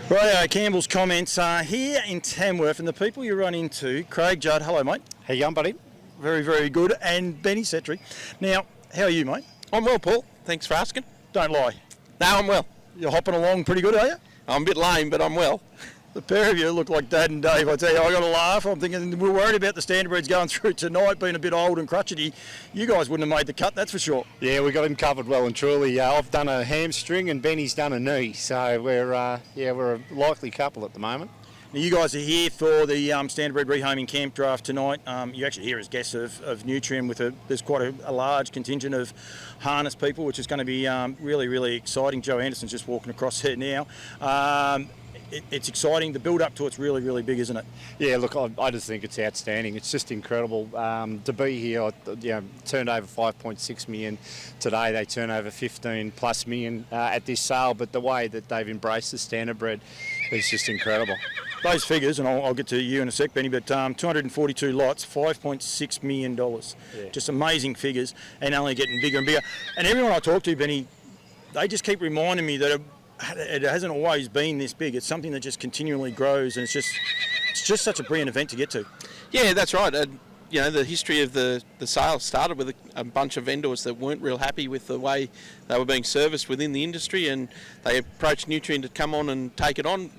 Right, Campbell's comments are here in Tamworth, and the people you run into, Craig Judd, hello mate. How you going, buddy? Very, very good, and Benny Settre. Now, how are you, mate? I'm well, Paul. Thanks for asking. Don't lie. No, I'm well. You're hopping along pretty good, are you? I'm a bit lame, but I'm well. The pair of you look like Dad and Dave. I tell you, I got to laugh. I'm thinking we're worried about the Standardbreds going through tonight, being a bit old and crutchety. You guys wouldn't have made the cut, that's for sure. Yeah, we got him covered well and truly. I've done a hamstring and Benny's done a knee, so we're a likely couple at the moment. Now, you guys are here for the Standardbred Rehoming camp draft tonight. You're actually here as guests of Nutrien there's quite a large contingent of harness people, which is going to be really, really exciting. Joe Anderson's just walking across here now. It's exciting. The build up to it's really, really big, isn't it? Yeah, look, I just think it's outstanding. It's just incredible to be here. Turned over 5.6 million today. They turn over 15 plus million at this sale, but the way that they've embraced the Standardbred is just incredible. Those figures, and I'll get to you in a sec, Benny, but 242 lots, $5.6 million. Yeah. Just amazing figures, and only getting bigger and bigger. And everyone I talk to, Benny, they just keep reminding me that it hasn't always been this big. It's something that just continually grows, and it's just such a brilliant event to get to. Yeah, that's right. The history of the sale started with a bunch of vendors that weren't real happy with the way they were being serviced within the industry, and they approached Nutrien to come on and take it on,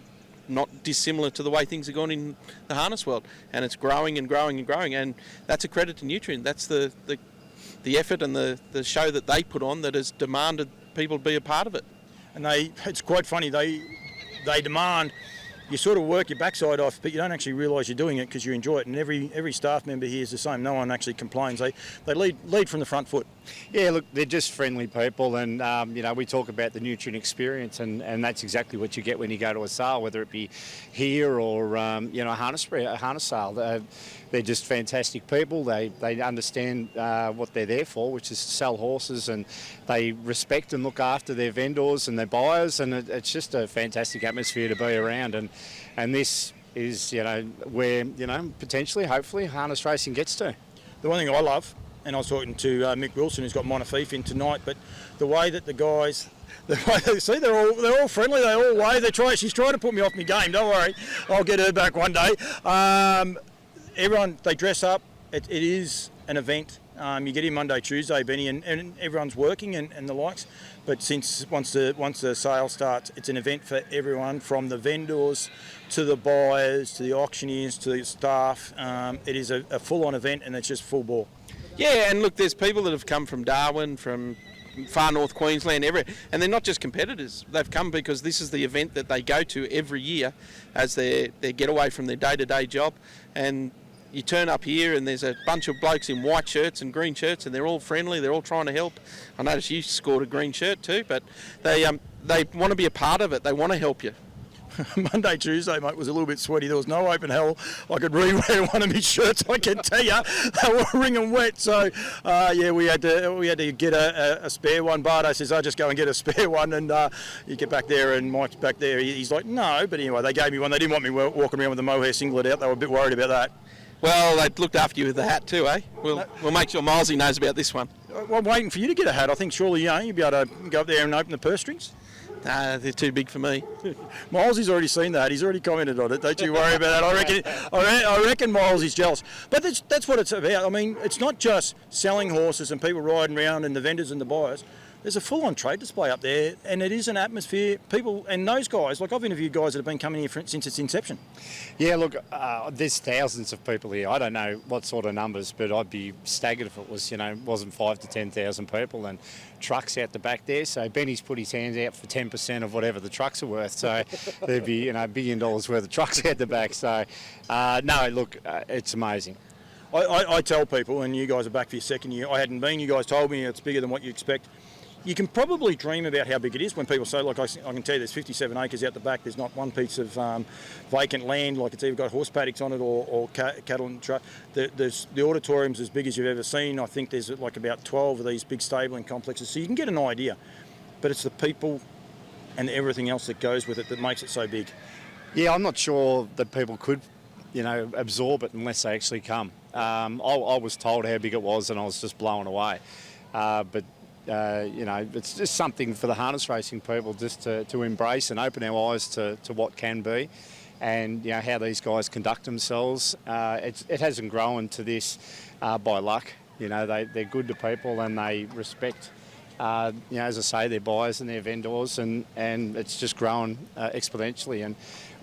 not dissimilar to the way things are going in the harness world. And it's growing and growing and growing, and that's a credit to Nutrien. That's the effort and the show that they put on that has demanded people be a part of it. And it's quite funny, they demand you sort of work your backside off, but you don't actually realise you're doing it because you enjoy it. And every staff member here is the same. No one actually complains. They lead from the front foot. Yeah, look, they're just friendly people, and we talk about the Nutrien experience, and that's exactly what you get when you go to a sale, whether it be here or a harness sale. They're just fantastic people. They understand what they're there for, which is to sell horses, and they respect and look after their vendors and their buyers, and it's just a fantastic atmosphere to be around. And this is, where, potentially, hopefully, harness racing gets to. The one thing I love, and I was talking to Mick Wilson, who's got Montefiore in tonight, but the way that the guys, see, they're all friendly, they all wave, she's trying to put me off my game, don't worry, I'll get her back one day. Everyone, they dress up, it is an event. You get in Monday, Tuesday, Benny, and everyone's working and the likes. But once the sale starts, it's an event for everyone, from the vendors to the buyers to the auctioneers to the staff. It is a full-on event, and it's just full bore. Yeah, and look, there's people that have come from Darwin, from far north Queensland, and they're not just competitors. They've come because this is the event that they go to every year as their getaway from their day-to-day job. And you turn up here and there's a bunch of blokes in white shirts and green shirts, and they're all friendly, they're all trying to help. I noticed you scored a green shirt too, but they want to be a part of it, they want to help you. Monday, Tuesday, mate, was a little bit sweaty. There was no open hell. I could rewear one of my shirts, I can tell you. They were wringing wet. So, we had to get a spare one. Bardo says, I'll just go and get a spare one. And you get back there, and Mike's back there. He's like, no. But anyway, they gave me one. They didn't want me walking around with the mohair singlet out. They were a bit worried about that. Well, they looked after you with the hat too, eh? We'll make sure Milesy knows about this one. I'm waiting for you to get a hat. I think surely you'll be able to go up there and open the purse strings. Nah, they're too big for me. Milesy's already seen that. He's already commented on it. Don't you worry about that. I reckon Milesy's jealous. But that's what it's about. I mean, it's not just selling horses and people riding around and the vendors and the buyers. There's a full-on trade display up there, and it is an atmosphere. People, and those guys, like I've interviewed guys that have been coming here since its inception. Yeah, look, there's thousands of people here. I don't know what sort of numbers, but I'd be staggered if it was, wasn't 5,000 to 10,000 people, and trucks out the back there. So Benny's put his hands out for 10% of whatever the trucks are worth. So there'd be, $1 billion worth of trucks out the back. So no, look, it's amazing. I tell people, and you guys are back for your second year. I hadn't been. You guys told me it's bigger than what you expect. You can probably dream about how big it is when people say, like I can tell you there's 57 acres out the back. There's not one piece of vacant land, like it's either got horse paddocks on it or cattle and truck. The auditorium's as big as you've ever seen. I think there's like about 12 of these big stabling complexes. So you can get an idea. But it's the people and everything else that goes with it that makes it so big. Yeah, I'm not sure that people could, absorb it unless they actually come. I was told how big it was and I was just blown away. But it's just something for the harness racing people just to embrace and open our eyes to what can be, and how these guys conduct themselves. It hasn't grown to this by luck. They're good to people and they respect. As I say, their buyers and their vendors, and it's just grown exponentially. And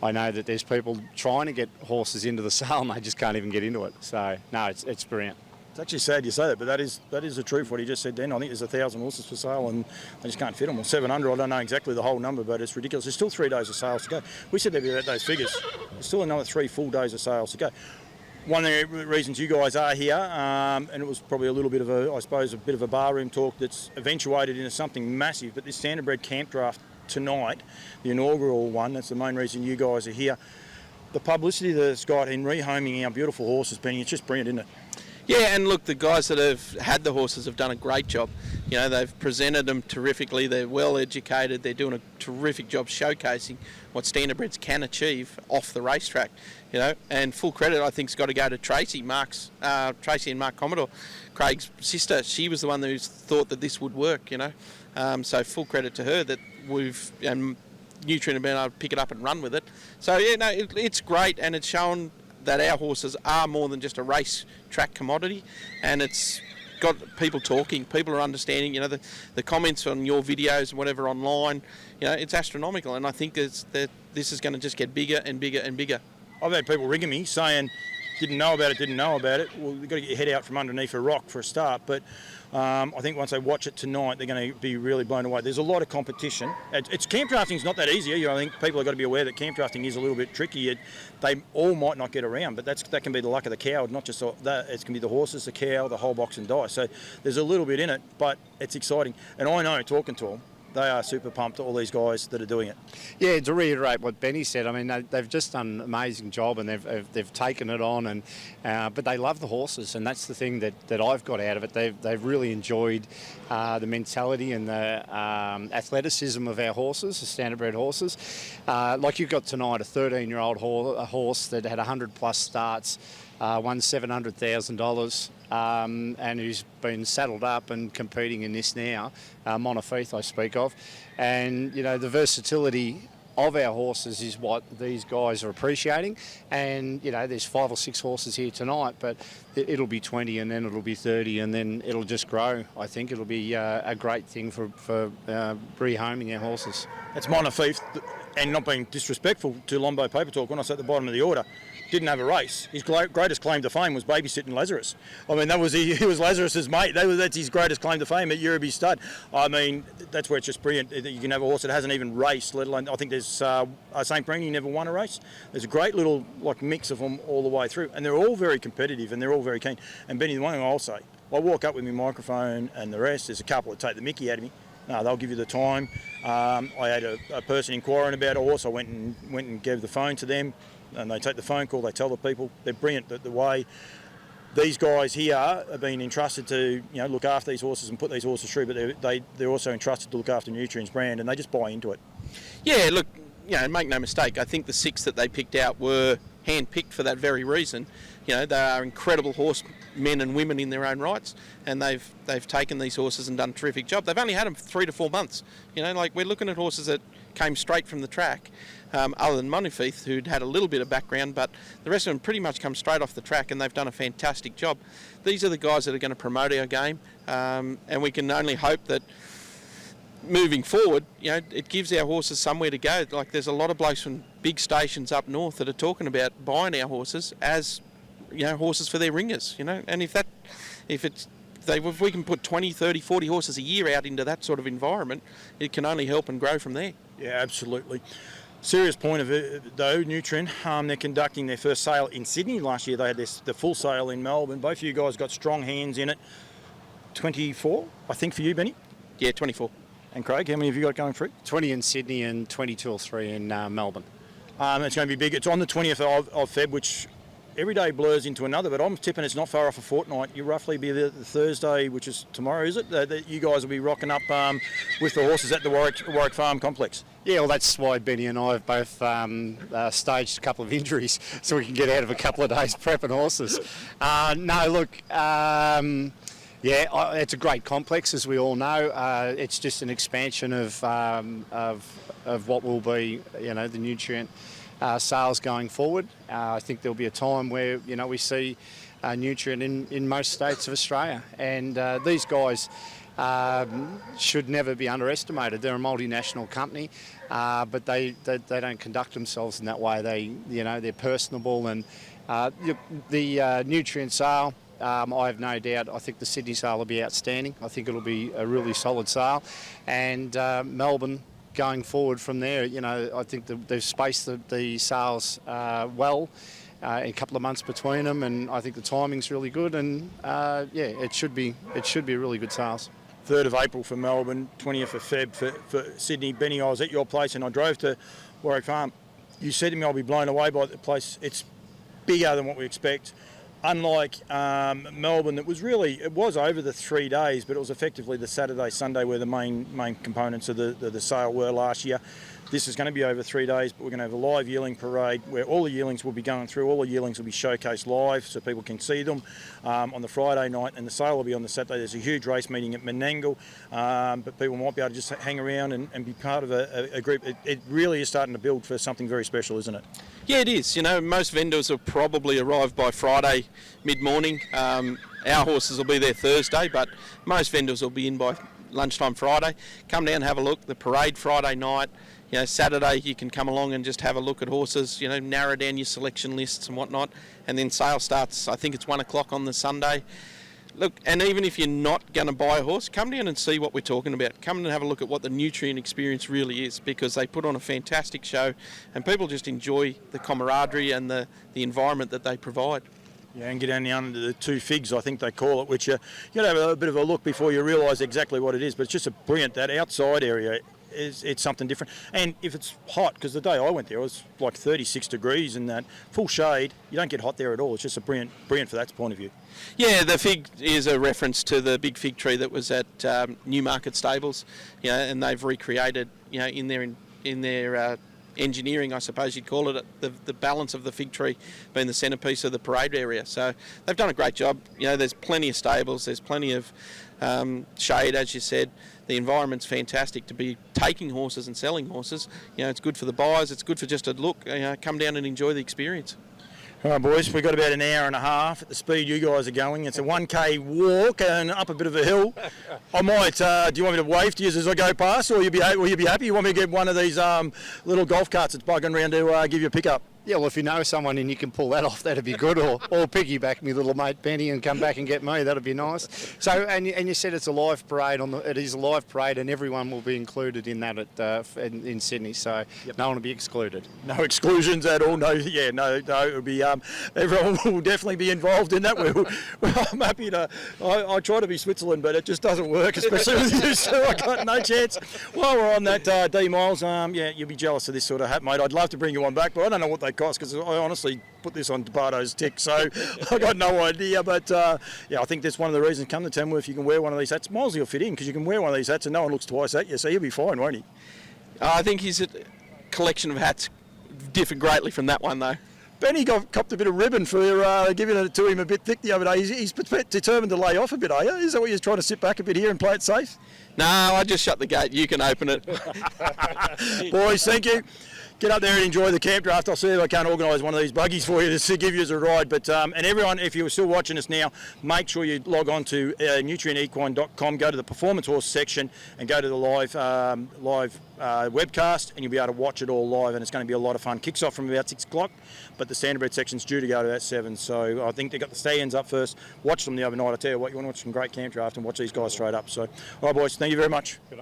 I know that there's people trying to get horses into the sale and they just can't even get into it. So no, it's brilliant. It's actually sad you say that, but that is the truth. What he just said then. I think there's 1,000 horses for sale and they just can't fit them. Or 700. I don't know exactly the whole number, but it's ridiculous. There's still 3 days of sales to go. We said there'd be about those figures. There's still another 3 full days of sales to go. One of the reasons you guys are here, and it was probably a little bit of a bit of a barroom talk that's eventuated into something massive, but this Standardbred camp draft tonight, the inaugural one, that's the main reason you guys are here. The publicity that's got in rehoming our beautiful horses, Benny, it's just brilliant, isn't it? Yeah, and look, the guys that have had the horses have done a great job. They've presented them terrifically. They're well educated. They're doing a terrific job showcasing what Standardbreds can achieve off the racetrack. And full credit, I think, has got to go to Tracy and Mark Commodore, Craig's sister. She was the one who thought that this would work. So full credit to her that Nutrien have been able to pick it up and run with it. So it's great, and it's shown that our horses are more than just a race track commodity, and it's got people talking. People are understanding. The comments on your videos and whatever online. It's astronomical, and I think that this is going to just get bigger and bigger and bigger. I've had people ringing me saying, didn't know about it. Well, you've got to get your head out from underneath a rock for a start, but I think once they watch it tonight, they're going to be really blown away. There's a lot of competition. Camp drafting's not that easy. I think people have got to be aware that camp drafting is a little bit tricky. They all might not get around, but that can be the luck of the cow, not just that. It can be the horses, the cow, the whole box and dice. So there's a little bit in it, but it's exciting. And I know, talking to them, they are super pumped, all these guys that are doing it. Yeah, to reiterate what Benny said, I mean, they've just done an amazing job, and they've taken it on, and but they love the horses, and that's the thing that I've got out of it. They've really enjoyed the mentality and the athleticism of our horses, the Standardbred horses. Like you've got tonight, a 13-year-old horse that had 100+ starts, won $700,000. And who's been saddled up and competing in this now, Montefiore I speak of. And, the versatility of our horses is what these guys are appreciating. And, there's 5 or 6 horses here tonight, but it'll be 20 and then it'll be 30 and then it'll just grow. I think it'll be a great thing for rehoming our horses. That's Montefiore, and not being disrespectful to Lombo Paper Talk, when I sat at the bottom of the order, didn't have a race. His greatest claim to fame was babysitting Lazarus. I mean, he was Lazarus's mate. That's his greatest claim to fame at Euroby Stud. I mean, that's where it's just brilliant that you can have a horse that hasn't even raced, let alone, I think there's St. Brennan, never won a race. There's a great little mix of them all the way through, and they're all very competitive and they're all very keen. And Benny, the one thing I'll say, I walk up with my microphone and the rest, there's a couple that take the mickey out of me. No, they'll give you the time. I had a person inquiring about a horse. I went and gave the phone to them, and they take the phone call. They tell the people. They're brilliant. The way these guys here have been entrusted to look after these horses and put these horses through, but they're also entrusted to look after Nutrien's brand, and they just buy into it. Yeah, look, make no mistake. I think the 6 that they picked out were hand-picked for that very reason. They are incredible horsemen and women in their own rights, and they've taken these horses and done a terrific job. They've only had them 3 to 4 months. We're looking at horses that came straight from the track, other than Montefiore, who'd had a little bit of background, but the rest of them pretty much come straight off the track, and they've done a fantastic job. These are the guys that are going to promote our game, and we can only hope that moving forward, it gives our horses somewhere to go. Like, there's a lot of blokes from big stations up north that are talking about buying our horses as horses for their ringers, and if we can put 20, 30, 40 horses a year out into that sort of environment, it can only help and grow from there. Yeah, absolutely. Serious point of it, though, Nutrien, they're conducting their first sale in Sydney. Last year they had the full sale in Melbourne. Both of you guys got strong hands in it. 24, I think, for you, Benny? Yeah, 24. And Craig, how many have you got going through? 20 in Sydney and 22 or 3 in Melbourne. It's going to be big. It's on the 20th of Feb, which every day blurs into another, but I'm tipping it's not far off a fortnight. You'll roughly be the Thursday, which is tomorrow, is it? That you guys will be rocking up with the horses at the Warwick Farm Complex. Yeah, well, that's why Benny and I have both staged a couple of injuries so we can get out of a couple of days prepping horses. No, look, Yeah, it's a great complex, as we all know. It's just an expansion of what will be, the Nutrien sales going forward. I think there'll be a time where, we see Nutrien in most states of Australia, and these guys should never be underestimated. They're a multinational company, but they don't conduct themselves in that way. They're personable, and the Nutrien sale, I have no doubt. I think the Sydney sale will be outstanding. I think it'll be a really solid sale, and Melbourne going forward from there. I think they've spaced the sales well. A couple of months between them, and I think the timing's really good. And it should be really good sales. 3rd of April for Melbourne, 20th of Feb for Sydney. Benny, I was at your place and I drove to Warwick Farm. You said to me, I'll be blown away by the place. It's bigger than what we expect. Unlike Melbourne, it was over the 3 days, but it was effectively the Saturday, Sunday where the main components of the sale were last year. This is going to be over 3 days, but we're going to have a live yearling parade where all the yearlings will be going through. All the yearlings will be showcased live so people can see them on the Friday night, and the sale will be on the Saturday. There's a huge race meeting at Menangle, but people might be able to just hang around and be part of a group. It really is starting to build for something very special, isn't it? Yeah, it is. Most vendors will probably arrive by Friday mid-morning. Our horses will be there Thursday, but most vendors will be in by lunchtime Friday. Come down and have a look. The parade Friday night. Saturday you can come along and just have a look at horses, narrow down your selection lists and whatnot, and then sale starts, I think it's 1 o'clock on the Sunday. Look, and even if you're not going to buy a horse, come down and see what we're talking about. Come and have a look at what the Nutrien experience really is, because they put on a fantastic show and people just enjoy the camaraderie and the environment that they provide. Yeah, and get down under the 2 figs, I think they call it, which you got to have a bit of a look before you realise exactly what it is. But it's just that outside area. It's something different. And if it's hot, because the day I went there it was like 36 degrees and that full shade, you don't get hot there at all. It's just a brilliant for that point of view. Yeah, the fig is a reference to the big fig tree that was at Newmarket Stables, and they've recreated, in their engineering, I suppose you'd call it, the balance of the fig tree being the centrepiece of the parade area. So they've done a great job. There's plenty of stables, there's plenty of shade, as you said. The environment's fantastic to be taking horses and selling horses. It's good for the buyers, it's good for just a look. Come down and enjoy the experience. All right, boys, we've got about an hour and a half at the speed you guys are going. It's a 1K walk and up a bit of a hill. I might, do you want me to wave to you as I go past, or will you be happy? You want me to get one of these little golf carts that's bugging around to give you a pickup? Yeah, well, if you know someone and you can pull that off, that'd be good. Or piggyback me little mate Penny and come back and get me. That'd be nice. So, and you said it's a live parade. It is a live parade, and everyone will be included in that in Sydney. So No one will be excluded. No exclusions at all. No, it'll be everyone will definitely be involved in that. I'm happy to. I try to be Switzerland, but it just doesn't work, especially with you. So I got no chance. While we're on that, D Miles, you'll be jealous of this sort of hat, mate. I'd love to bring you one back, but I don't know what they cost, because I honestly put this on Bardo's tick, so I got no idea. But I think that's one of the reasons. Come to Tamworth, you can wear one of these hats. Miles will fit in, because you can wear one of these hats and no one looks twice at you, so he'll be fine, won't he? I think his collection of hats differ greatly from that one, though. Benny copped a bit of ribbon for giving it to him a bit thick the other day. He's determined to lay off a bit, are you? Is that what you're trying to sit back a bit here and play it safe? No, I just shut the gate. You can open it. Boys, thank you. Get up there and enjoy the camp draft. I'll see if I can't organise one of these buggies for you to give you as a ride. But and everyone, if you're still watching us now, make sure you log on to nutrienequine.com, go to the performance horse section and go to the live webcast, and you'll be able to watch it all live, and it's going to be a lot of fun. Kicks off from about 6 o'clock, but the Standardbred section's due to go to about 7. So I think they got the stallions up first. Watch them the other night. I tell you what, you want to watch some great camp draft and watch these guys straight up. So, all right, boys, thank you very much.